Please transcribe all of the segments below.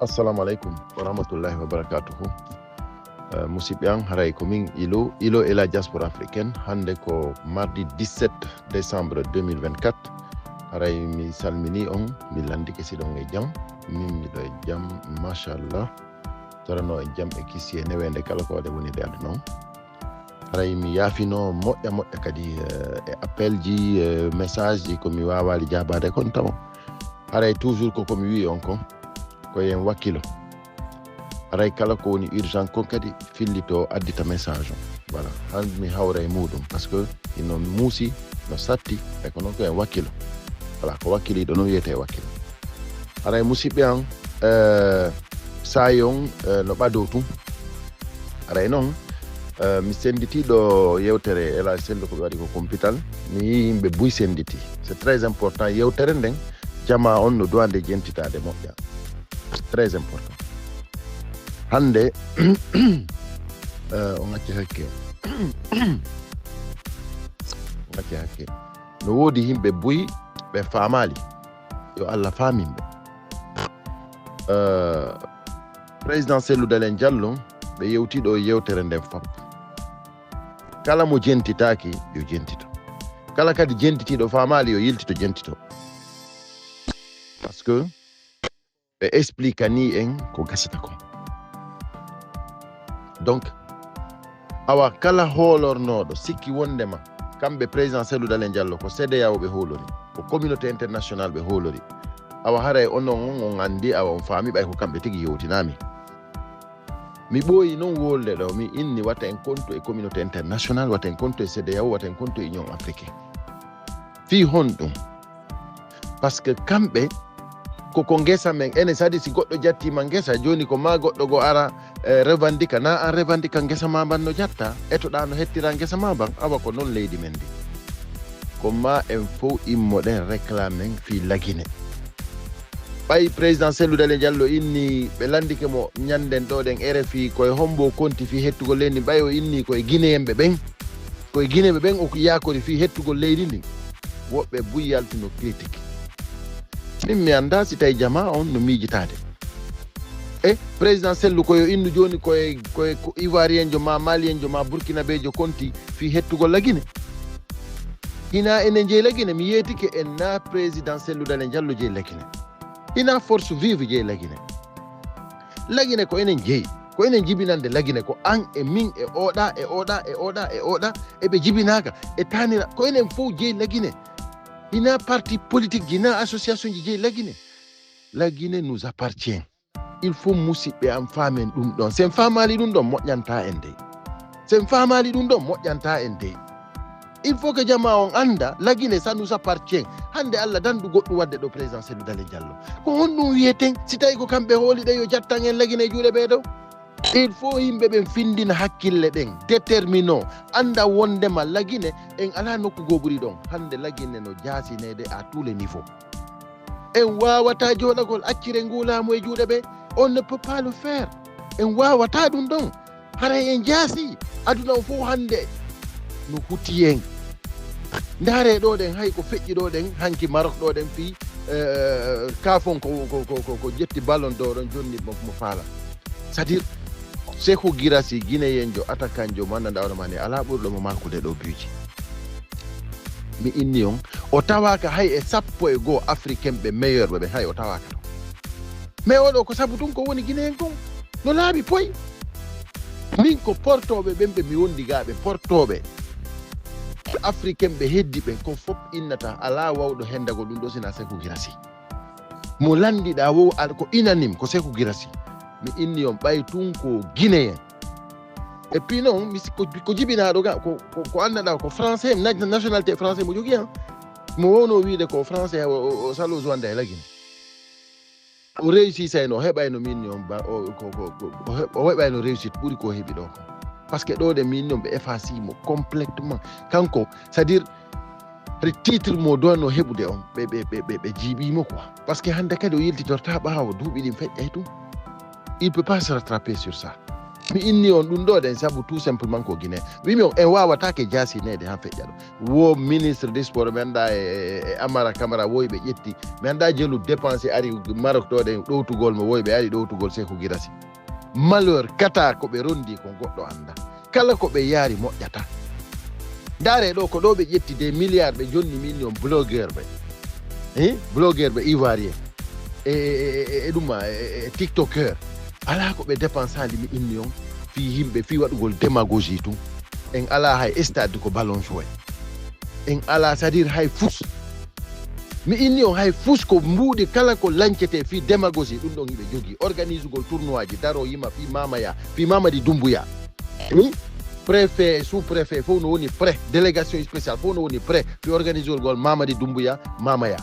Assalamu alaikum wa rahmatullahi wa barakatuhu. Musibiang haray ko min ilo et la diaspora africaine hande ko mardi 17 décembre 2024 haray mi salmini on mi landi ke sidon e jam min mi do jam machallah torano e jam e kisi e newende kala ko de woni de aduna haray mi yafino moƴƴa kadi e appel ji message ji ko mi wawali jabade kon taw haray toujours ko mi wi on ko yen wakkilo aray kala ko woni urgent kon kadi fillito addita message voilà han mi hawra e mudum parce que ino muusi no satti e ko non ko en wakkilo voilà ko wakkili do no yete wakkilo aray musibbe an sayon no bado tum aray non mi senditi do yewtere ela sendo ko wadi ko computal mi yimbe buy senditi c'est très important yewtere nden jama on no doande jentitade moƴƴa très important hande on acci hakke no wodi himbe buy be famali yo Allah famimbe président Cellou Dalein Diallo be yewti do yewtere nden fam kala mo jentitaki yo jentito kala kadi jentitido famali yo yiltito jentito parce que be explica ni en ko gasata ko donc awa kala holornodo sikki wondema kambe président Cellou Dalein Diallo ko CEDEAO be holori ko communauté internationale be holori awa haray onon on andi awa on faami bay ko kambe tigi yewtinami mi boyi non wolde do mi inni wata en compte e communauté internationale wata en compte e CEDEAO wata en compte e union africaine fi hondum parce que kambe ko ngesa men ene sadi si goddo jatti ma ngesa joni ko ma goddo go ara revendica na an revendica ngesa ma banno jatta eto da no hettira ngesa ma ban awa ko non leydi men di ko ma en fo immoden réclamen fi lagine bay président Cellou Dalein Diallo inni be landike mo nyanden do den RFI koy hombo konti fi hettugo leydi bay o inni koy guinéembe ben koy guinéembe ben o yakori fi hettugo leydi ndi wobbe buyalti no critique min mi anda si tay jama on no miijitade e président Cellou koyo indu joni koye ivoirien jo ma malien jo ma burkinabé jo konti fi hettugo lagine ina ene je lagine mi yetike en na président Cellou Dalein Diallo je lagine ina force vive je lagine ko enen jeyi ko enen jibinande lagine ko an e min e oda e be jibinaka e tanira ko enen fo je lagine ina parti politique ina association ji lagine nous appartient il faut musibe am famen dum don sen famali dum don moƴƴanta en dey il faut que jama on anda lagine ça nous appartient hande Allah dandu goddu wadde do président Cellou Dalein Diallo ko hondum wieten si tay ko kambe holi de yo jattan en lagine juude be do il faut yimbe ben findina hakkille den détermino anda wondema lagine en ala nokku goburi don hande lagine no jasinede à tous les niveaux en wawata jodagol accire ngulamo e juude be on ne peut pas le faire en wawata dum don haray en jasi aduna fo hande no hutien ndare do den hay ko fejji do den hanki Maroc do den fi kafon ko jetti ballon d'or don jonni mo fala c'est-à-dire Sékou Guirassy guinéen jo attaquant jo mananda wona mane ala burdo mo makude do buji mi inni on o tawaka hay e sappo e go africain be meilleur be hay o tawaka to mais odo ko sabutun ko woni guinéen kon no laabi poy min ko portobe bembe mi wondi gaabe portobe africain be heddi be ko fop innata ala wawdo hendago dum do sina Sékou Guirassy mo landi da wo al ko inanim ko Sékou Guirassy mi inni on bay tun ko guinéen et puis non mi ko jibina do ga ko andada ko français nationalité français mo jogi mo wono wiide ko français o salo zwande la guiné o réussi say no hebayno min on ba o hebayno réussite buri ko hebi do parce que do de min non be effaci mo complètement kanko c'est-à-dire titre mo dono hebude on be jibi mo quoi parce que hande kadi o yilti torta baawo duubi dim fejjay tum il peut pas se rattraper sur ça mi inni on ɗum ɗo ɗen sabu tout simplement ko Guinée wimi on en wawatake jasinede han feƴƴa ɗo wo ministre des sports mi anda e Amara Camara woyi ɓe ƴetti mi anda jelu dépensé ari Maroc ɗo ɗen ɗowtugol mo woyi ɓe ari ɗowtugol Sékou Guirassy malheur kata ko ɓe rondi ko goɗɗo anda kala ko ɓe yaari moƴƴata ndaare ɗo ko ɗo ɓe ƴetti des milliards ɓe jonni million blogueur ɓe ivoirien e ɗuma tiktoker ala ko ɓe dépensali mi inni on fi yimɓe fi waɗugol démagogie tun en ala hay stade ko ballon joué en ala c'est à dire hay fus mi inni on hay fus ko mbuuɗi kala ko lancete fi démagogie ɗum ɗon hiɓe jogui organise ugol tournoi ji daro yima fi Mamadi Doumbouya préfet sous préfet fof no woni prêt délégation spéciale fof no woni prêt fi organise ugol Mamadi Doumbouya Mamaya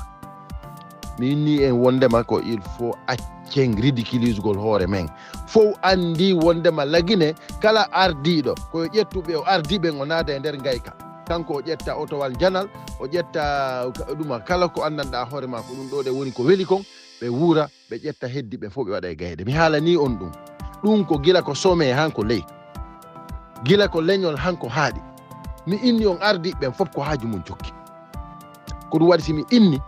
mi inni en wondema ko il faut accen ridiculise gol hoore men fof andi wondema lagine kala ardiɗo koyo ƴettuɓe o ardiɓe o naada e nder gayka kanko o ƴetta otowal janal o ƴetta ɗuma kala ko andanɗa hoore ma ko ɗum ɗo ɗe woni ko weeli kon ɓe wuura ɓe ƴetta heddiɓe fof ɓe waɗa e gayde mi haalani on ɗum ko gila ko some hanko ley gila ko leñol hanko haaɗi mi inni on ardiɓe fof ko haaju mum jokki ko ɗum waɗi simi inni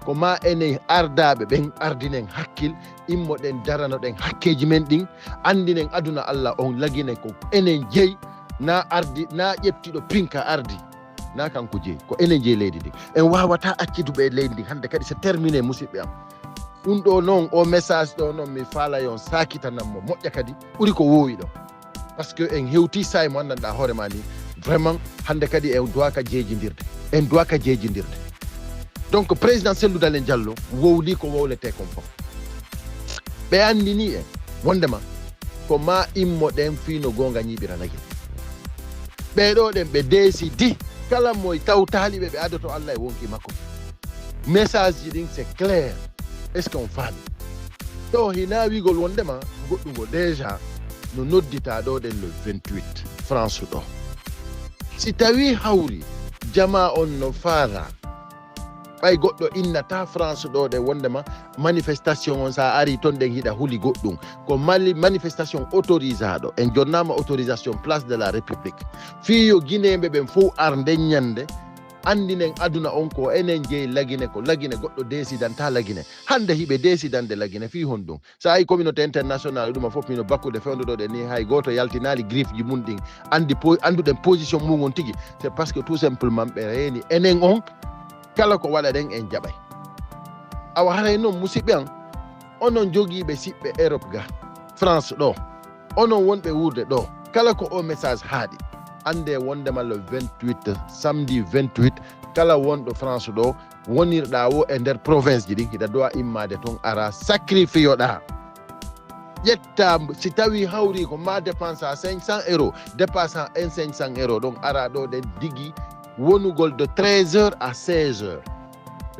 ko ma enen ardaɓe ɓen ardinen hakkil immoɗen daranoɗen hakkeji men ɗin andinen aduna Allah on lagine ko enen jeeyi na ƴettiɗo pinka ardi na kanko jeeyi ko enen jeeyi leydi ndi en wawata acciduɓe e leydi ndi hande kadi c'est terminé musidɓe am ɗum ɗo noon o message ɗo noon mi faalayon sakitanammo moƴƴa kadi ɓuuri ko wowi ɗo par ce que en hewti saye mo andanɗa hoore ma ni vraiment hande kadi en doit ka jeejindirde donc président Cellou Dalein Diallo wowli ko wowlete kon fof ɓe andini en wondema ko ma immoɗen fino gonga ñiɓira lagine ɓeɗo ɗen ɓe décidi kala moye tawtaliɓe ɓe adoto Allah e wonki makko message ji ɗin c'est clair est ce que on faami ɗo hina wigol wondema goɗɗugo déjà no noddita ɗo ɗen le 28 France ɗo si tawi hawri jama on no faara ɓay goɗɗo innata France ɗo ɗe wondema manifestation on sa ari ton ɗen hiɗa huuli goɗɗum ko manifestation autorisaɗo en jonnama autorisation place de la république fiyo guinéɓe ɓen fof ar nden ñande andinen aduna on ko enen jeeyi lagine ko lagine goɗɗo décidanta lagine hande hiɓe décidande lagine fi hon ɗum sa yi communauté international ɗuma fof mino bakkude fewnuɗo ɗe ni hay goto yaltinali griffe ji mum ɗin anduɗen position mum on tigui c'est parce que tout simplement ɓe reeni enen on kala ko waɗa ɗen en jaɓay awa haray noon musidɓe an onon jogiiɓe siɓɓe Europe ga France ɗo onon wonɓe wurde ɗo kala ko o message haaɗi ande wondema le 28 samedi 28 kala wonɗo France ɗo wonirɗa wo e nder province ji ɗi hiɗa dowa immade toon ara sacrifie ɗa ƴetta si tawi hawri ko ma dépense a 500 euros dépassant 500 euros ɗon ara ɗo ɗen digui wonugol de 13h à 16h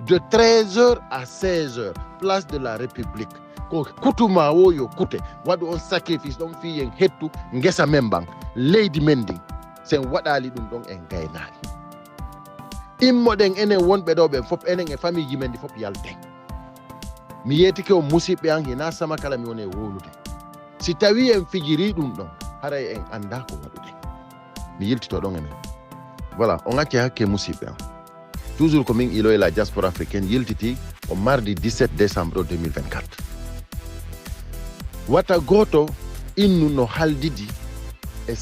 de 13h à 16h place de la République ko kutuma wo yo kute waɗu on sacrifice ɗon fiyen hettu ngesa men ban leydi men ndin sen waɗali ɗum ɗon en gaynani immoɗen enen wonɓe ɗo ɓen fof enen e famille ji men ndi fof yalten mi yetike o musidɓe an hina sama kala mi woni e wolude si tawi en fijiri ɗum ɗon haray en anda ko waɗuɗen mi yiltito ɗon enen voilà on acci hakke musidɓe an toujours ko min ilo e la diaspora africaine yiltiti o mardi 17 décembre 2024 wata goto innu no haldidi e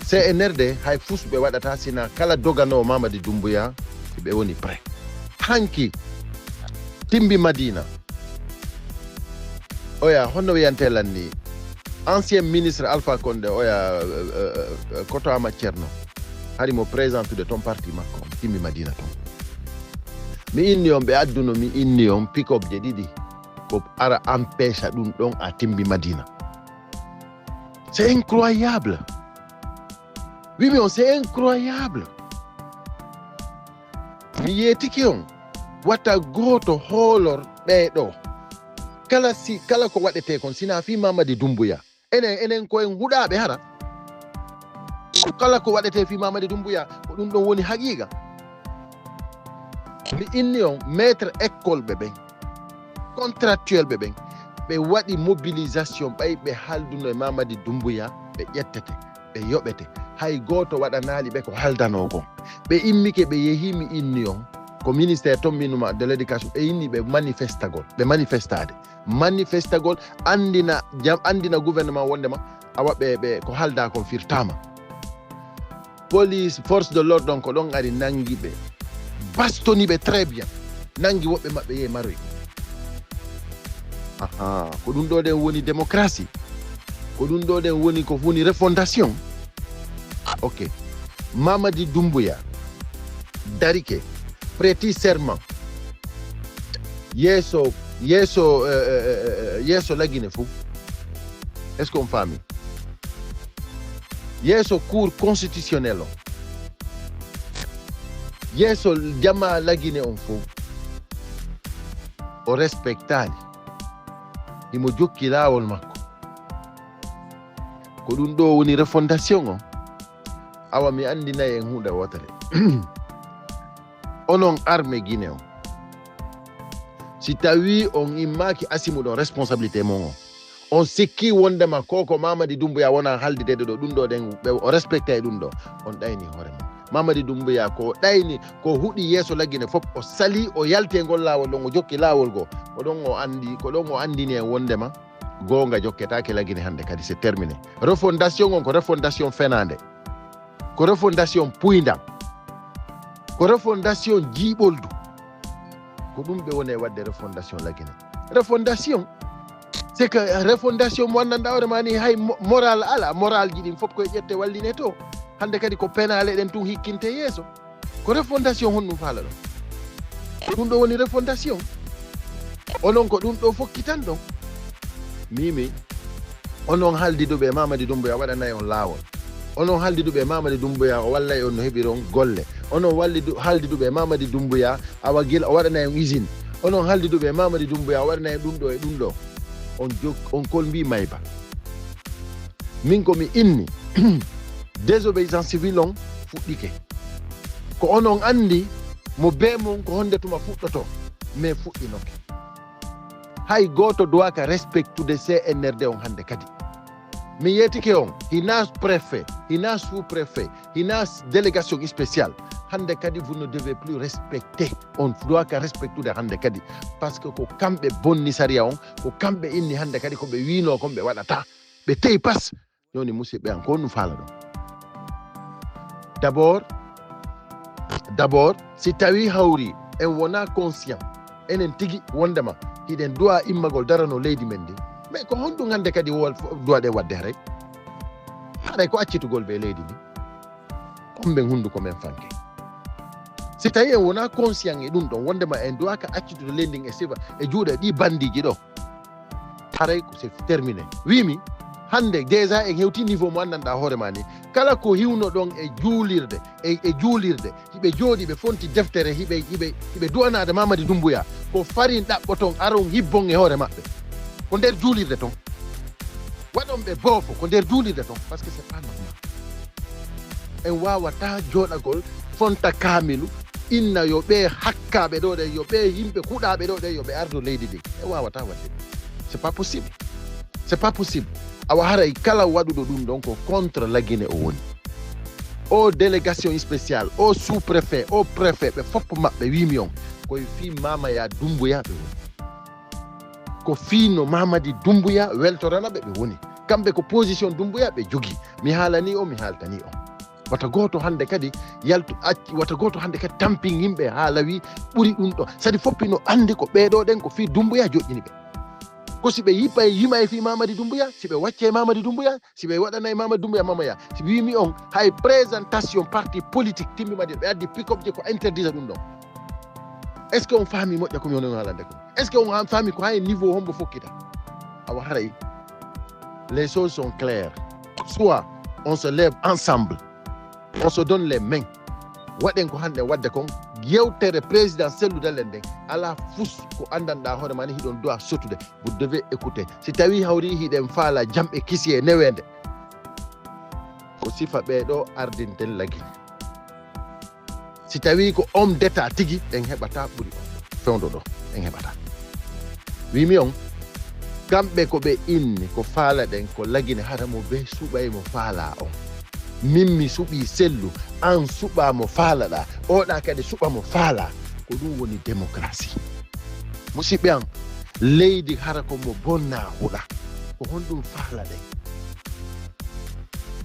CNRD hay fusɓe waɗata sina kala doganowo Mamadi Doumbouya ɓe woni prêt hanki Timbi Madina oya honno wiyantelan ni ancien ministre Alpha Condé oya Koto Ama Thierno hari mo présentude ton parti makko Timbi Madina ton mi inni on ɓe adduno mi inni on pick-up je ɗiɗi ko ara empêcha ɗum ɗon à Timbi Madina c'est incroyable oui mais c'est incroyable mi yetiki on wata goto hoolor ɓeɗo kala ko waɗete kon sina fi Mamadi Doumbouya enen ko en huɗaɓe hara kala ko waɗete fi Mamadi Doumbouya ko ɗum ɗon woni haqiqa mi inni on maître école ɓe ɓen contractuel ɓe ɓen ɓe waɗi mobilisation ɓay ɓe halduno e Mamadi Doumbouya ɓe ƴettete ɓe yoɓete hay goto waɗanali ɓe ko haldano kon ɓe immike ɓe yehimi inni on ko ministére tombinuma de l'éducation ɓe inni ɓe manifestagol andina gouvernement wondema awa ɓe ko halda kon firtama police force de l'ordre donc ko ɗon ari nangi ɓe bastoni ɓe très bien nangi woɓɓe maɓɓe yehi maroy ko ɗum ɗo ɗen woni démocratie ko ɗum ɗo ɗen woni ko woni refondation ok Mamadi Doumbouya darike prêti serment yeeso lagine fof est-ce qu'on faami yeeso cour constitutionnel o yeeso jama lagine on fof o respectali imo jokki laawol makko ko ɗum ɗo woni refondation o awa mi andinayi en hunde wotere onon armé Guinée o si tawi on immaki asimuɗon responsabilité mon on sikki wondema koko Mamadi Doumbouya wona haldidede ɗo ɗum ɗo ɗen ɓe o respecté e ɗum ɗo on ɗayni hoore mon Mamadi Doumbouya ko ɗayni ko huuɗi yeeso laggine fof o sali o yalti e ngol laawol ɗon o jokki laawol go ko ɗon o andini en wondema gonga jokketake laggine hande kadi c'est terminé refondation on ko refondation fenande ko refondation puydam ko refondation jiiɓoldu ko ɗum ɓe woni e wadde refondation laggine refondation c'est que refondation mo anndanɗa hoore ma ni hay moral ala moral ji ɗin fof koye ƴette walline to hande kadi ko penale ɗen tun hikkinte yeeso ko refondation honɗum faala ɗon ɗum ɗo woni refondation onon ko ɗum ɗo fokkitan ɗon mimi onon haldiduɓe Mamadi Doumbouya waɗanayi on laawol onon haldiduɓe Mamadi Doumbouya o wallay on no heɓiron golle onon haldiduɓe Mamadi Doumbouya awa gila o waɗanayi on usine onon haldiduɓe Mamadi Doumbouya o waɗanayi ɗum ɗo e ɗum ɗo on kol mbi mayba min komi inni désobéissance civile on fuɗɗike ko onon andi mo be mon ko honde tuma fuɗɗoto mais fuɗɗinoke hay goto doit respectude CNRD on hande kadi mi yetike on hina préfet hina sous-préfet hina délégation spéciale hande kadi vous ne devez plus respecter on doit respectude hande kadi parce que ko kamɓe bonni saria on ko kamɓe inni hande kadi ko ɓe wino kon ɓe waɗata ɓe teyi pas joni musidɓe an ko honɗum faala ɗon d'abord si tawi hawri en wona conscient enen tigi wondema hiɗen duwa immagol darano leydi men ndi mais ko honɗum hande kadi duwaɗe wadde haray haɗay ko accitugol ɓe leydi ndi komɓen hunduko men fanke si tawi en wona conscient e ɗum ɗon wondema en duwaka accitude leydi ndin e sifa e juuɗe ɗi bandiji ɗo haray ko c'est terminé wimi hande déjà en hewti niveau mo anndanɗa hoore ma ni kala ko hiwno ɗon e juulirde e juulirde hiɓe jooɗi ɓe fonti deftere hiɓe duwanade Mamadi Doumbouya ko farin ɗaɓɓo ton aron hibbon e hoore maɓɓe ko nder juulirde ton waɗon ɓe boofo ko nder juulirde ton par ce que c'est pas normal en wawata jooɗagol fonta kaamilu inna yo ɓe hakkaɓe ɗo ɗe yo ɓe yimɓe kuɗaɓe ɗo ɗe yo ɓe ardo leydi ndi en wawata wadde c'est pas possible awa haray kala waɗuɗo ɗum ɗon ko contre laggine o woni o délégation spéciale o sous-préfet o préfet ɓe foppo maɓɓe wimi on koye fi Mamadi Doumbouya ɓe woni ko fiino Mamadi Doumbouya weltoranaɓe ɓe woni kamɓe ko position Doumbouya ɓe jogui mi haalani o mi haaltani o wata goto hande kadi wata goto hande kadi tampin yimɓe haala wi ɓuuri ɗum ɗo sadi foppino andi ko ɓeɗo ɗen ko fi Doumbouya joƴƴini ɓe ko si ɓe yima e fi Mamadi Doumbouya si ɓe wacce Mamadi Doumbouya si ɓe waɗana e Mamadi Doumbouya mamaya si wimi on hay présentation parti politique timmimadi ɓe addi pick-up je ko interdit ɗum ɗon est ce que on faami moƴƴa komi woni haalande ko est ce que on faami ko hay niveau hombo fokkita awa haray les choses sont claires soit on se lève ensemble on se donne les mains waɗen ko hande wadde kon yewtere président selludalen nden ala fus ko andanɗa hoore ma ni hiɗon doit sottude vous devez écouter si tawi hawri hiɗen faala jamɓe kisi e newede ko sifa ɓeɗo ardinten lagui si tawi ko homme d'état tigui en heɓata ɓuuri on fewdo ɗo en heɓata wimi on kamɓe ko ɓe inni ko faala ɗen ko lagine hara mo be suɓay mo faala on min mi suɓi sellu an suɓa mo faalaɗa oɗa kadi suɓa mo faala ko ɗum woni démocratie musidɓe an leydi hara ko mo bonna huɗa ko honɗum faala ɗen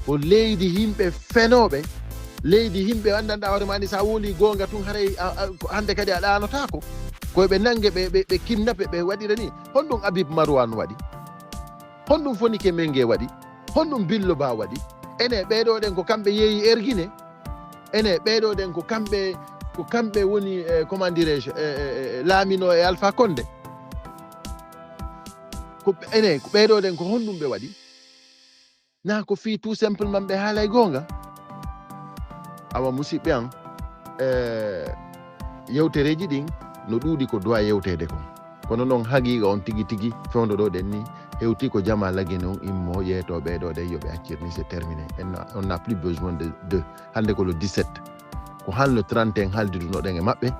ko leydi yimɓe fenoɓe leydi yimɓe andanɗa hoore mani sa woli gonga tun haray hande kadi a ɗanotako koyeɓe nangue ɓe kidnappe ɓe waɗira ni honɗum Habib Marwan waɗi honɗum Fonike Mengue waɗi honɗum Billo Ba waɗi ene ɓeɗo ɗen ko kamɓe yeeyi Erguine ene ɓeɗo ɗen ko kamɓe woni comment dirais je Lamino e Alpha Condé ko ɓeɗo ɗen ko honɗum ɓe waɗi na ko fi tout simplement ɓe haalay gonga awa musidɓe an yewtereji ɗin no ɗuuɗi ko dowa yewtede kon kono noon haqiqa on tigi tigi fewdo ɗo ɗen ni hewti ko jama lagine on immo yeeto ɓeɗo ɗe yoɓe accirni c'est terminé on n'a plus besoin de hande ko le 17 ko han le 31 haldidunoɗen e maɓɓe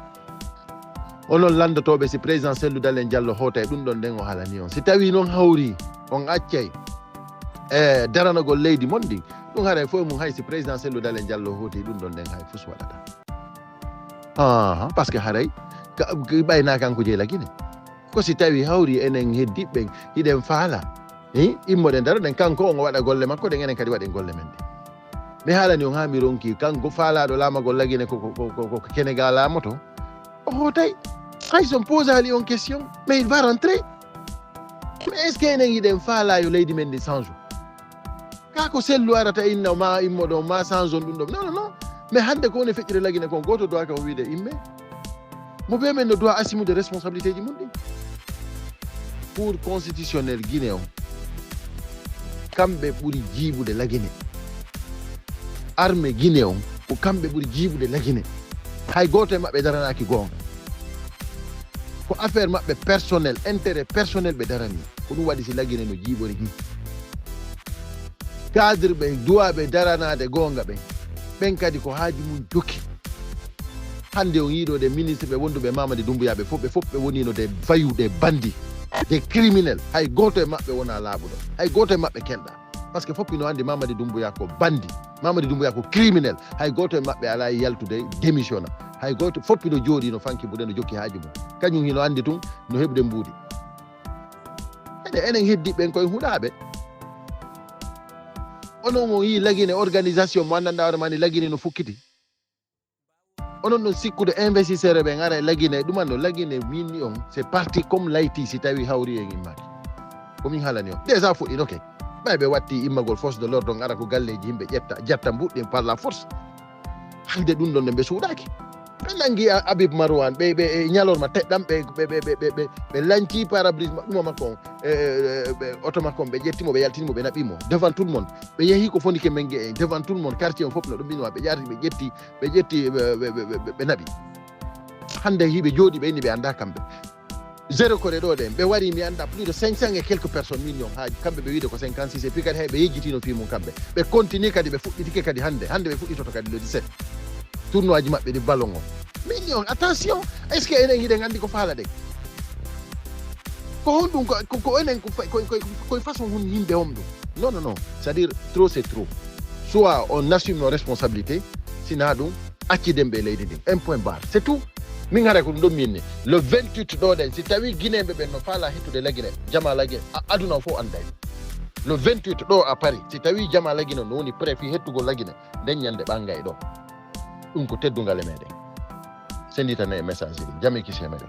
onon landotoɓe si président Cellou Dalein Diallo hoota e ɗum ɗon nden o haalani on si tawi noon hawri on accay daranagol leydi mon ɗin ɗum haray fof mum hay si président Cellou Dalein Diallo hooti ɗum ɗon nden hay fus waɗata par ce que haray ɓayna kanko jeela Guinée ko si tawi hawri enen heddiɓɓe hiɗen faala immoɗen daroɗen kanko on o waɗa golle makko ɗen enen kadi waɗen golle men ɗe mi haalani on ha mi ronki kanko faalaɗo laamagol Guinée ko Sénégal laamoto o hootay hay son pose ali on question mais il va rentrer mais est ce que enen yiɗen faala yo leydi men ndi change ka ko Cellou arata inna ma immoɗo ma change on ɗum ɗo non mais hande ko woni feƴƴire Guinée kon goto dowa ka o wiide imme mo ɓe men no doit assumer de responsabilité ji mum ɗin pour constitutionnel Guinée on kamɓe ɓuuri jiiɓude Guinée armée Guinée on ko kamɓe ɓuuri jiiɓude Guinée hay goto e maɓɓe daranaki gonga ko affaire maɓɓe personnel intérêt personnel ɓe darani ko ɗum waɗi si Guinée no jiiɓori ni cadre ɓe duwaɓe daranade gonga ɓen kadi ko haaji mum jokki hande on yiiɗo de ministre ɓe wonduɓe Mamadi Doumbouya ɓe fof ɓe wonino de fayu des bandits des criminels hay goto e maɓɓe wona laaɓuɗo hay goto e maɓɓe kelɗa par ce que fof ino andi Mamadi Doumbouya ko bandi Mamadi Doumbouya ko criminel hay goto e maɓɓe ala yaltude démissionna hay goto fof ino jooɗi no fanki mbuɗe no jokki haaji mum kañum hino andi tun no heɓde mbuuɗi enen heddiɓen koye huuɗaɓe onon mo yi Guinée organisation mo andanɗa hoore mani Guinée no fukkiti onon ɗon sikkude investisseur ɓe gara e Guinée ɗumanno Guinée minni on c'est parti comme layti si tawi hawri en immaki komin haalani on déjà fuɗɗino kay ɓayɓe watti immagol force de l'ordre on ara ko galleji yimɓe ƴetta mbuɗɗin par la force hande ɗum ɗon ɓe suuɗaki ɓe nangi Habib Marwan ɓe ñalorma teɗɗam ɓe lanci parabrise ɗuma makko on auto makko on ɓe ƴettimo ɓe yaltinimo ɓe naɓimo devant tout le monde ɓe yeehi ko Fonike Mengue en devant tout le monde quartier on fof no ɗum mbinowa ɓe ƴarti ɓe ƴetti ɓe naɓi hande hiɓe jooɗi ɓe inni ɓe anda kamɓe zéro kore ɗo ɗen ɓe wari mi anda plus de 500 et quelques personnes millions haji kamɓe ɓe wiide ko 56 et puis kadi hay ɓe yejjitino fi mum kamɓe ɓe continue kadi ɓe fuɗɗitike kadi hande ɓe fuɗɗitoto kadi le 17 tournoi ji maɓɓe ɗi ballon o million attention est ce que enen hiɗen andi ko faala ɗen ko honɗum ko enen koye façon hun yimɓe om ɗum non c'est à dire trop c'est trop soit on assume nos responsabilités sina ɗum acciden ɓe leydi ndin un point barre c'est tout min hara ko ɗum ɗon minni le 28 ɗo ɗen si tawi guinéɓe ɓen no faala hettude Guinée jama Guinée aduna o fof anday le 28 ɗo à Paris si tawi jama Guinée no woni prêt fi hettugol Guinée nden ñande ɓangay ɗo ɗum ko teddungal e meɗen senditane e message ɗi jami kisi e meɗen